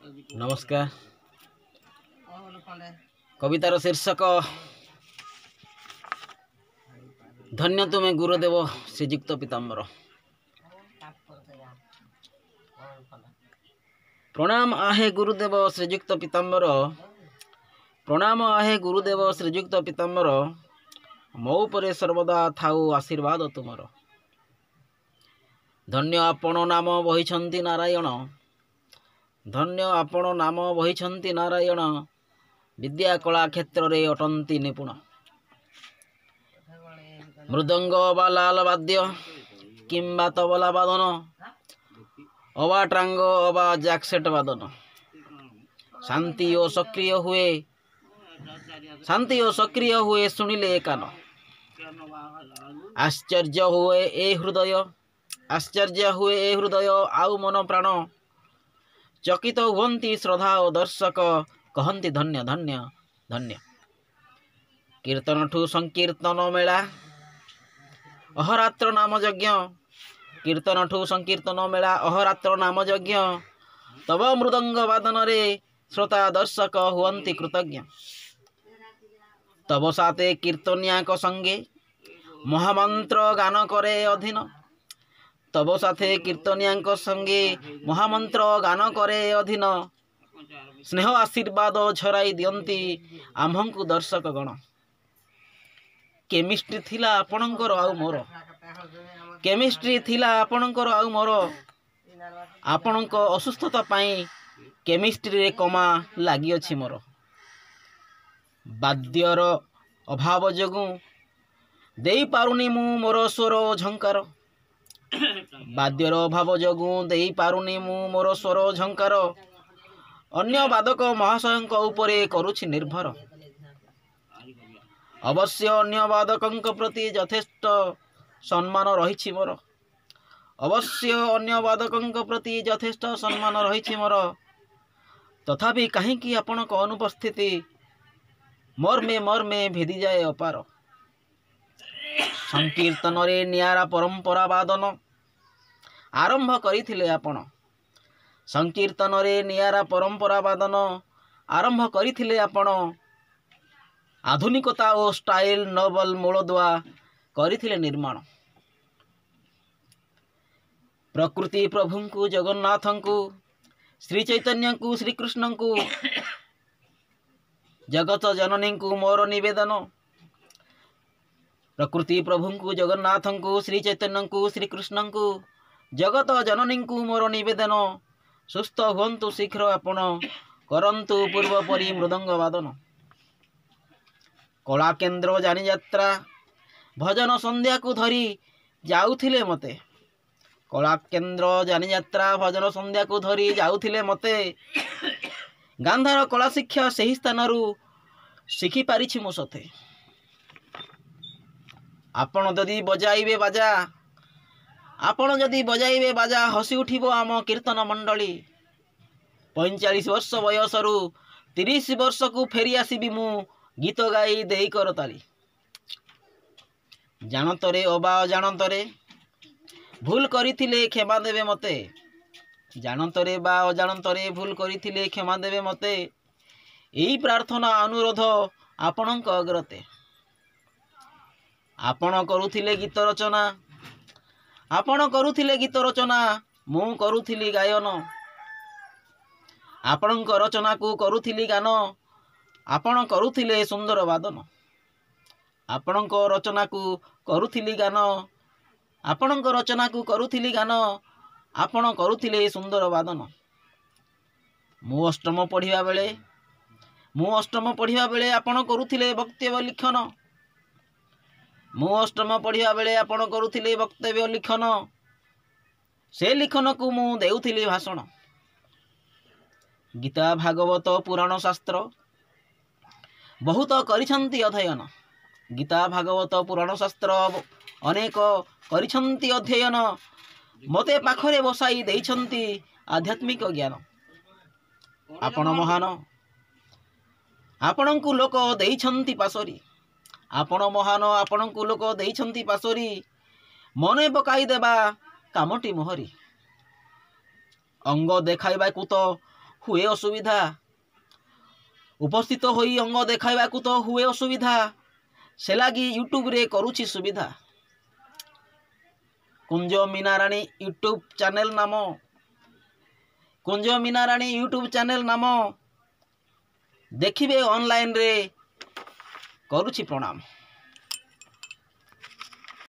नमस्कार। कवितार शीर्षक धन्य तुमे गुरुदेव श्रीजुक्त पीताम्बर। प्रणाम आहे गुरुदेव श्रीजुक्त पीताम्बर, प्रणाम आहे गुरुदेव श्रीजुक्त पीताम्बर। मो उपरे सर्वदा थाउ आशीर्वाद तुमर। धन्य आपण नाम बहिछन्ति नारायण, धन्य आपण नाम बहिछन्ति नारायण। विद्या कला क्षेत्र रे अटंती निपुण। मृदंग बा लाल वाद्य किंबा तबला वादन, अबा ट्रांग अबा जैकसेट वादन। शांति और सक्रिय हुए सुनिले कान। आश्चर्य हुए ए हृदय, आश्चर्य हुए ए हृदय आउ मन प्राण। चकित हुअन्ति श्रद्धा और दर्शक, कहन्ति धन्य धन्य धन्य। कीर्तन ठू संकीर्तन मेला, अहरात्र नाम यज्ञ। कीर्तन ठू संकीर्तन मेला, अहरात्र नाम यज्ञ। तब मृदंग वादन रे श्रोता दर्शक हुअन्ति कृतज्ञ। तब साते कीर्तनिया को संगे महामंत्र गान करे अधीन। तब साथे कीर्तनिया संगे महामंत्र गान करे अधीन। स्नेह आशीर्वाद झराई दियंती आम्भंकु दर्शक गण। केमिस्ट्री थिला आपणकर आउ मोर, केमिस्ट्री थिला आपणकर आउ मोर। आपणक असुस्थता पाई केमिस्ट्री रे कमा लागि अछि मोर। वाद्यर अभाव जोगु देई पारुनी मु मोर स्वर झंकार। वाद्यर अभाव जोगु देई पारुनी मु मोर स्वर झंकार। अन्य वादक महाशयंक उपरे करुछि निर्भर। अवश्य अन्य वादकंक प्रति यथेष्ट सम्मान रहिछि मोर। अवश्य अन्य वादकंक प्रति यथेष्ट सम्मान रहिछि मोर। तथापि काहेकि आपणक अनुपस्थिति मर्मे भेदी जाए अपार। संकीर्तन रे नियारा परंपरा वादन आरंभ करिथिले आपण। संकीर्तन रे नियारा परंपरा वादन आरंभ करिथिले आपण। आधुनिकता और स्टाइल नोबल मूलदुआ करिथिले निर्माण। प्रकृति प्रभु को जगन्नाथ को श्री चैतन्य को श्री कृष्ण को जगत जननी को मोर निवेदन। प्रकृति प्रभु को जगन्नाथ को श्री चैतन्य को श्री कृष्ण को जगत जननी को मोर निवेदन। सुस्थ हुअन्तु शीघ्र आपण, करन्तु पूर्व परि मृदंग वादन। कला केन्द्र जानी यात्रा भजन संध्या को धरी जाउथिले मते। कला केन्द्र जानी यात्रा भजन संध्या को धरी जाउथिले मते। गांधार कला शिक्षा सही स्थानरू शिखि पारिछि मो सथे। आपण जदि बजाइबे बाजा, आपण जदि बजाइबे बाजा हसी उठिबो आम कीर्तन मंडली। 45 वर्ष बयसरू 30 वर्ष को फेरी आसीबी मु गीत गाई देई करताली। जानतरे अबा अजाणतरे भूल करिथिले क्षमा देवे मते। जानतरे बा अजाणतरे भूल करिथिले क्षमा देवे मते। एई प्रार्थना अनुरोध आपणक अग्रते। आपण करुथिले गीत रचना, आपण करुथिले गीत रचना, मु करुथिली गायन। आपणक रचना को करुथिली गान, आपण करुथिले सुंदर वादन। आपणक रचना को करुथिली गान, आपणक रचना को करुथिली गान, आपण करुथिले सुंदर वादन। मु अष्टम पढ़िबा बेले आपण करुथिले वक्तव्य लिखन। मु अष्टम पढ़िबा बेले आपण करुथिले वक्तव्य लिखन। से लिखन को मु देउथिली भाषण। गीता भागवत पुराण शास्त्र बहुत करिछन्ति अध्ययन। गीता भागवत पुराण शास्त्र अनेक करिछन्ति अध्ययन। मते पाखरे बसाई देइछन्ति आध्यात्मिक ज्ञान। आपण महान, आपणଙ୍କୁ लोक देइछन्ति पासोरी। आपण महान, आपणଙ୍କୁ लोक देइछन्ति पासोरी। मने पकाई देबा कामटी मोहरी। अंग देखाइबाकू तो ହୁଏ ଅସୁବିଧା, ଉପସ୍ଥିତ ହୋଇ ଅଙ୍ଗ ଦେଖାଇବାକୁ ତ ହୁଏ ଅସୁବିଧା, ସେ ଲାଗି ୟୁଟ୍ୟୁବରେ କରୁଛି ସୁବିଧା। କୁଞ୍ଜ ମୀନାରାଣୀ ୟୁଟ୍ୟୁବ୍ ଚ୍ୟାନେଲ୍ ନାମ, କୁଞ୍ଜ ମୀନାରାଣୀ ୟୁଟ୍ୟୁବ୍ ଚ୍ୟାନେଲ୍ ନାମ, ଦେଖିବେ ଅନଲାଇନ୍ରେ, କରୁଛି ପ୍ରଣାମ।